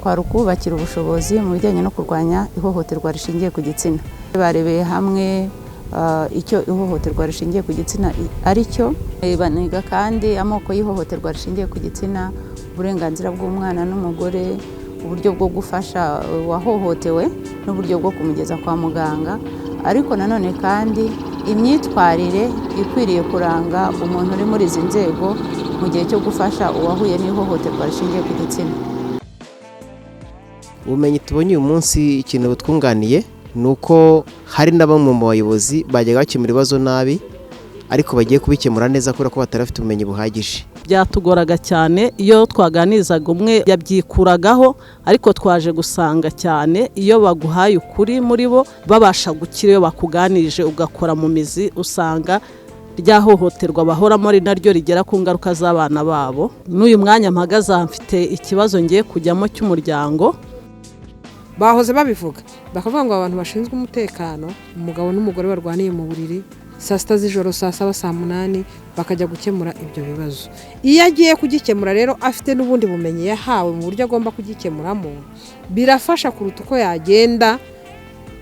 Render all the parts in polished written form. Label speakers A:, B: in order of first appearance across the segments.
A: kwa rukubakira ubushobozi mu bijyanye no kurwanya ihohoterwa rishingiye ku gitsina. Barebeye hamwe icyo ihohoterwa rishingiye ku gitsina ari cyo, baniga kandi amoko y'ihohoterwa rishingiye ku gitsina, uburenganzira bw'umwana n'umugore, uburyo bwo gufasha uwahohotewe n'uburyo bwo kumugeza kwa muganga, ariko nanone kandi imyitwarire ikwiriye kuranga umuntu uri muri izi nzego mu gihe cyo gufasha uwahuye n'ihohoterwa rishingiye ku gitsina.
B: Ubumenyi tubonye uyu munsi ikintu butwunganiye ni uko hari na bamwe mu bayobozi bajyaga bakemura ibibazo nabi ariko bagiye kubikemura neza kubera ko batarafite ubumenyi buhagije.
C: Byatugoraga cyane iyo twaganirizaga umwe yabyikuragaho, ariko twaje gusanga cyane iyo baguhaye ukuri muri bo babasha gukira. Iyo bakuganirije ugakora mu mizi, usanga ryahohoterwa bahoramo ari naryo rigera ku ngaruka z'abana babo. N'uyu mwanya mpagaze mfite ikibazo ngiye kujyamo cy'umuryango.
D: Bahoze babivuga bakavuga ngo abantu bashinzwe umutekano, umugabo n'umugore barwaniye mu buriri saa 6 z'ijoro, saa 7, saa 8 bakajya gukemura ibyo bibazo. Iyo agiye kugikemura rero afite n'ubundi bumenyi yahawe mu buryo agomba kugikemuramo, birafasha kuruta uko yagenda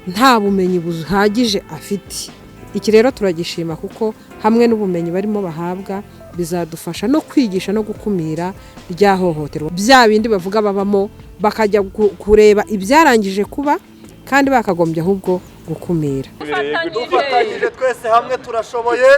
D: nta bumenyi buhagije afite. Iki rero turagishima kuko hamwe n'ubumenyi barimo bahabwa bizadufasha no kwigisha no gukumira ryahohoterwa. Bya bindi bavuga babamo bakajya kureba ibyarangije kuba kandi bakagombye ahubwo gukumira.
E: Dufatanyije twese hamwe turashoboye.